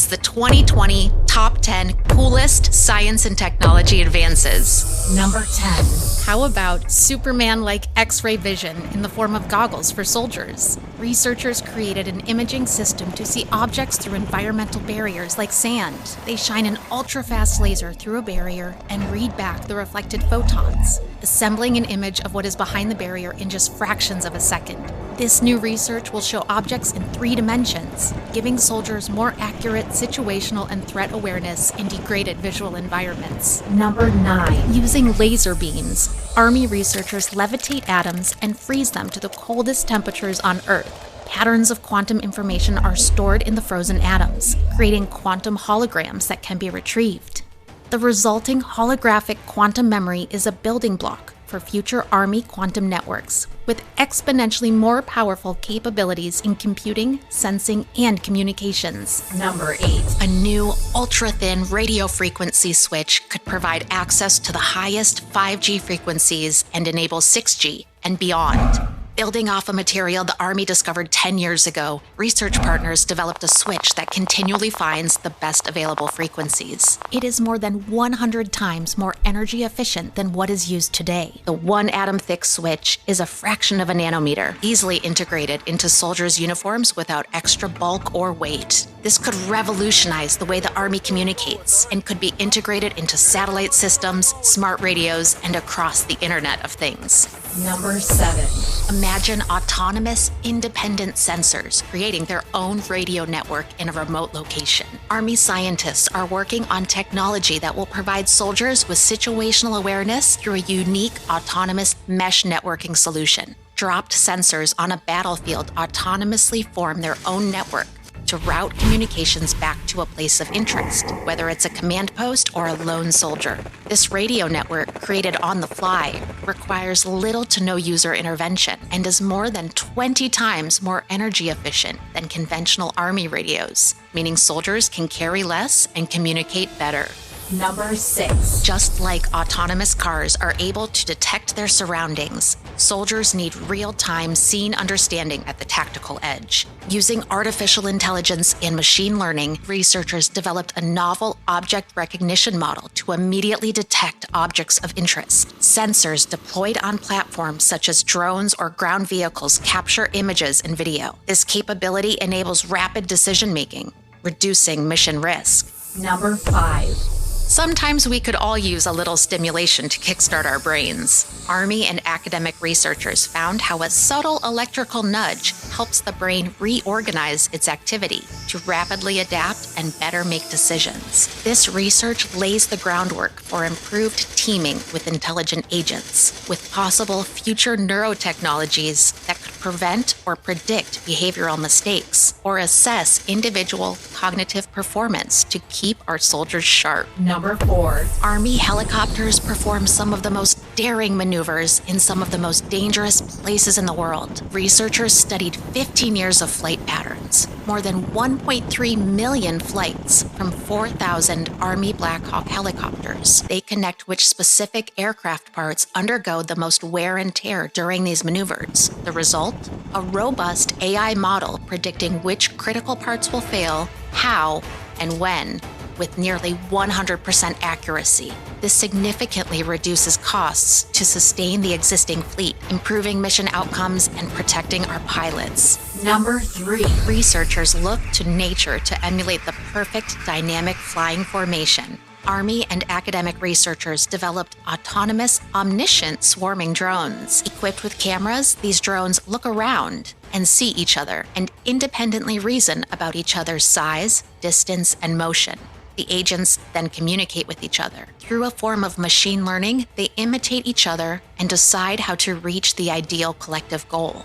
It's the 2020 Top 10 Coolest Science and Technology Advances. Number 10. How about Superman-like X-ray vision in the form of goggles for soldiers? Researchers created an imaging system to see objects through environmental barriers like sand. They shine an ultra-fast laser through a barrier and read back the reflected photons, assembling an image of what is behind the barrier in just fractions of a second. This new research will show objects in 3 dimensions, giving soldiers more accurate situational and threat awareness in degraded visual environments. Number 9. Using laser beams, Army researchers levitate atoms and freeze them to the coldest temperatures on Earth. Patterns of quantum information are stored in the frozen atoms, creating quantum holograms that can be retrieved. The resulting holographic quantum memory is a building block for future Army quantum networks, with exponentially more powerful capabilities in computing, sensing, and communications. Number 8. A new ultra-thin radio frequency switch could provide access to the highest 5G frequencies and enable 6G and beyond. Building off a material the Army discovered 10 years ago, research partners developed a switch that continually finds the best available frequencies. It is more than 100 times more energy efficient than what is used today. The 1-atom-thick switch is a fraction of a nanometer, easily integrated into soldiers' uniforms without extra bulk or weight. This could revolutionize the way the Army communicates and could be integrated into satellite systems, smart radios, and across the Internet of Things. Number 7. Imagine autonomous, independent sensors creating their own radio network in a remote location. Army scientists are working on technology that will provide soldiers with situational awareness through a unique autonomous mesh networking solution. Dropped sensors on a battlefield autonomously form their own network to route communications back to a place of interest, whether it's a command post or a lone soldier. This radio network, created on the fly, requires little to no user intervention and is more than 20 times more energy efficient than conventional Army radios, meaning soldiers can carry less and communicate better. Number 6. Just like autonomous cars are able to detect their surroundings, soldiers need real-time scene understanding at the tactical edge. Using artificial intelligence and machine learning, researchers developed a novel object recognition model to immediately detect objects of interest. Sensors deployed on platforms such as drones or ground vehicles capture images and video. This capability enables rapid decision-making, reducing mission risk. Number 5. Sometimes we could all use a little stimulation to kickstart our brains. Army and academic researchers found how a subtle electrical nudge helps the brain reorganize its activity to rapidly adapt and better make decisions. This research lays the groundwork for improved teaming with intelligent agents, with possible future neurotechnologies that could prevent or predict behavioral mistakes or assess individual cognitive performance to keep our soldiers sharp. Number 4. Army helicopters perform some of the most daring maneuvers in some of the most dangerous places in the world. Researchers studied 15 years of flight patterns, more than 1.3 million flights from 4,000 Army Black Hawk helicopters. They connect which specific aircraft parts undergo the most wear and tear during these maneuvers. The result? A robust AI model predicting which critical parts will fail, how, and when, with nearly 100% accuracy. This significantly reduces costs to sustain the existing fleet, improving mission outcomes and protecting our pilots. Number 3. Researchers look to nature to emulate the perfect dynamic flying formation. Army and academic researchers developed autonomous, omniscient swarming drones. Equipped with cameras, these drones look around and see each other and independently reason about each other's size, distance, and motion. The agents then communicate with each other. Through a form of machine learning, they imitate each other and decide how to reach the ideal collective goal.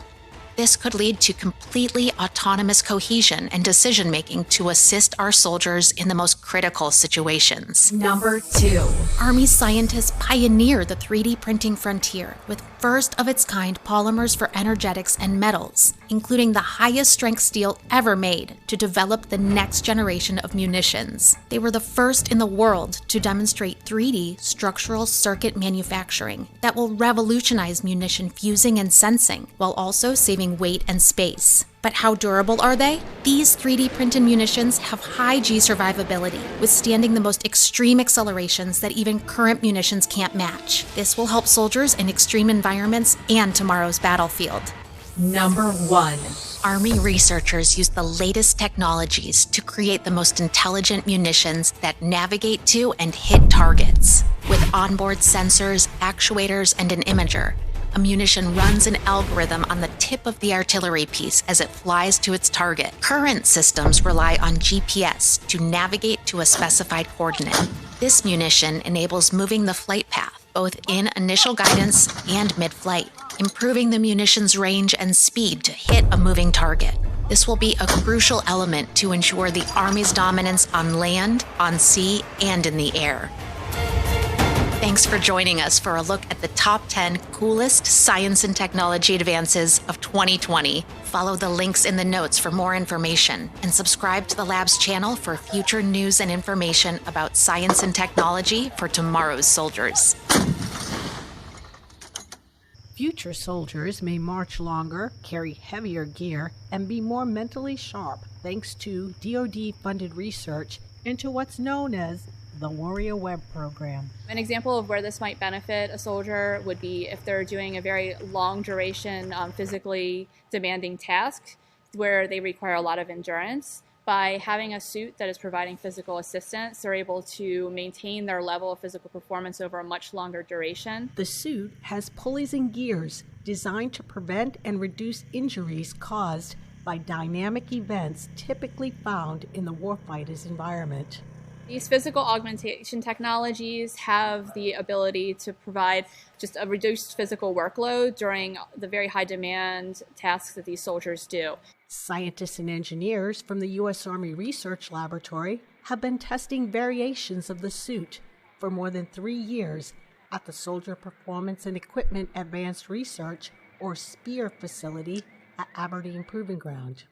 This could lead to completely autonomous cohesion and decision-making to assist our soldiers in the most critical situations. Number 2. Army scientists pioneered the 3D printing frontier with first-of-its-kind polymers for energetics and metals, including the highest strength steel ever made to develop the next generation of munitions. They were the first in the world to demonstrate 3D structural circuit manufacturing that will revolutionize munition fusing and sensing, while also saving weight and space. But how durable are they? These 3D printed munitions have high G survivability, withstanding the most extreme accelerations that even current munitions can't match. This will help soldiers in extreme environments and tomorrow's battlefield. Number 1. Army researchers use the latest technologies to create the most intelligent munitions that navigate to and hit targets. With onboard sensors, actuators, and an imager, a munition runs an algorithm on the tip of the artillery piece as it flies to its target. Current systems rely on GPS to navigate to a specified coordinate. This munition enables moving the flight path, both in initial guidance and mid-flight, improving the munition's range and speed to hit a moving target. This will be a crucial element to ensure the Army's dominance on land, on sea, and in the air. Thanks for joining us for a look at the top 10 coolest science and technology advances of 2020. Follow the links in the notes for more information and subscribe to the Lab's channel for future news and information about science and technology for tomorrow's soldiers. Future soldiers may march longer, carry heavier gear, and be more mentally sharp thanks to DoD-funded research into what's known as the Warrior Web program. An example of where this might benefit a soldier would be if they're doing a very long duration, physically demanding task where they require a lot of endurance. By having a suit that is providing physical assistance, they're able to maintain their level of physical performance over a much longer duration. The suit has pulleys and gears designed to prevent and reduce injuries caused by dynamic events typically found in the warfighter's environment. These physical augmentation technologies have the ability to provide just a reduced physical workload during the very high demand tasks that these soldiers do. Scientists and engineers from the U.S. Army Research Laboratory have been testing variations of the suit for more than 3 years at the Soldier Performance and Equipment Advanced Research, or SPEAR facility at Aberdeen Proving Ground.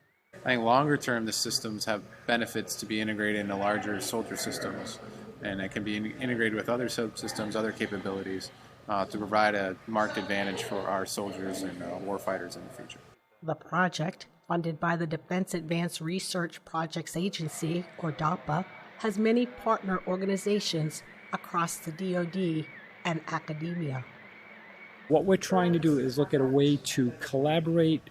I think longer term, the systems have benefits to be integrated into larger soldier systems, and it can be integrated with other subsystems, other capabilities to provide a marked advantage for our soldiers and warfighters in the future. The project, funded by the Defense Advanced Research Projects Agency, or DARPA, has many partner organizations across the DoD and academia. What we're trying to do is look at a way to collaborate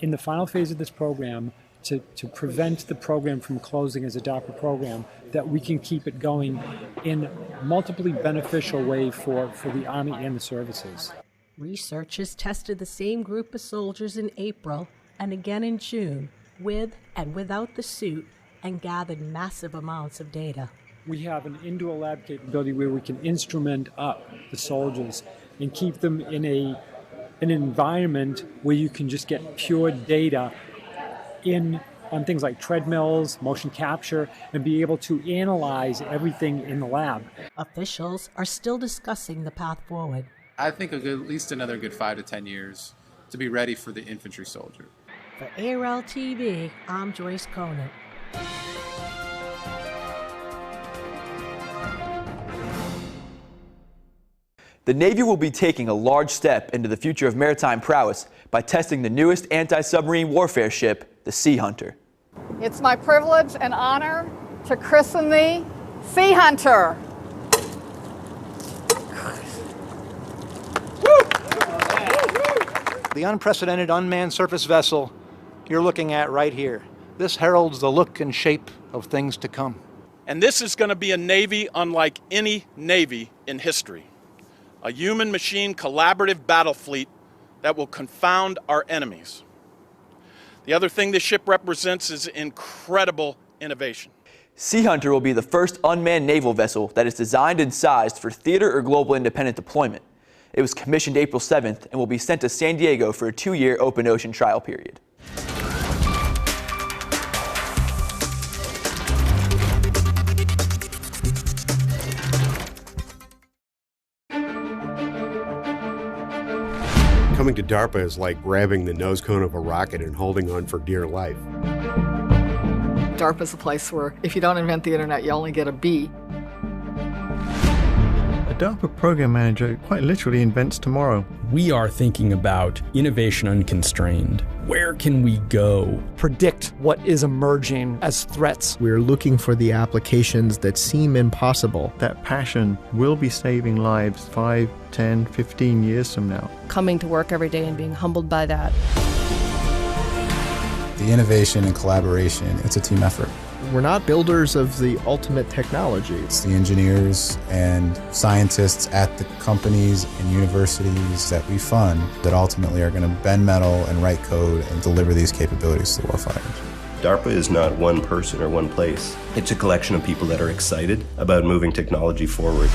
in the final phase of this program to prevent the program from closing as a DARPA program, that we can keep it going in a multiply beneficial way for the Army and the services. Researchers tested the same group of soldiers in April and again in June, with and without the suit, and gathered massive amounts of data. We have an indoor lab capability where we can instrument up the soldiers and keep them in an environment where you can just get pure data on things like treadmills, motion capture, and be able to analyze everything in the lab. Officials are still discussing the path forward. I think at least another good 5 to 10 years to be ready for the infantry soldier. For ARL TV, I'm Joyce Conant. The Navy will be taking a large step into the future of maritime prowess by testing the newest anti-submarine warfare ship, the Sea Hunter. It's my privilege and honor to christen the Sea Hunter. The unprecedented unmanned surface vessel you're looking at right here. This heralds the look and shape of things to come. And this is going to be a Navy unlike any Navy in history. A human-machine collaborative battle fleet that will confound our enemies. The other thing this ship represents is incredible innovation. Sea Hunter will be the first unmanned naval vessel that is designed and sized for theater or global independent deployment. It was commissioned April 7th and will be sent to San Diego for a 2-year open ocean trial period. Coming to DARPA is like grabbing the nose cone of a rocket and holding on for dear life. DARPA is a place where if you don't invent the internet, you only get a B. A DARPA program manager quite literally invents tomorrow. We are thinking about innovation unconstrained. Where can we go? Predict what is emerging as threats. We're looking for the applications that seem impossible. That passion will be saving lives 5, 10, 15 years from now. Coming to work every day and being humbled by that. The innovation and collaboration, it's a team effort. We're not builders of the ultimate technology. It's the engineers and scientists at the companies and universities that we fund that ultimately are going to bend metal and write code and deliver these capabilities to the warfighters. DARPA is not one person or one place. It's a collection of people that are excited about moving technology forward.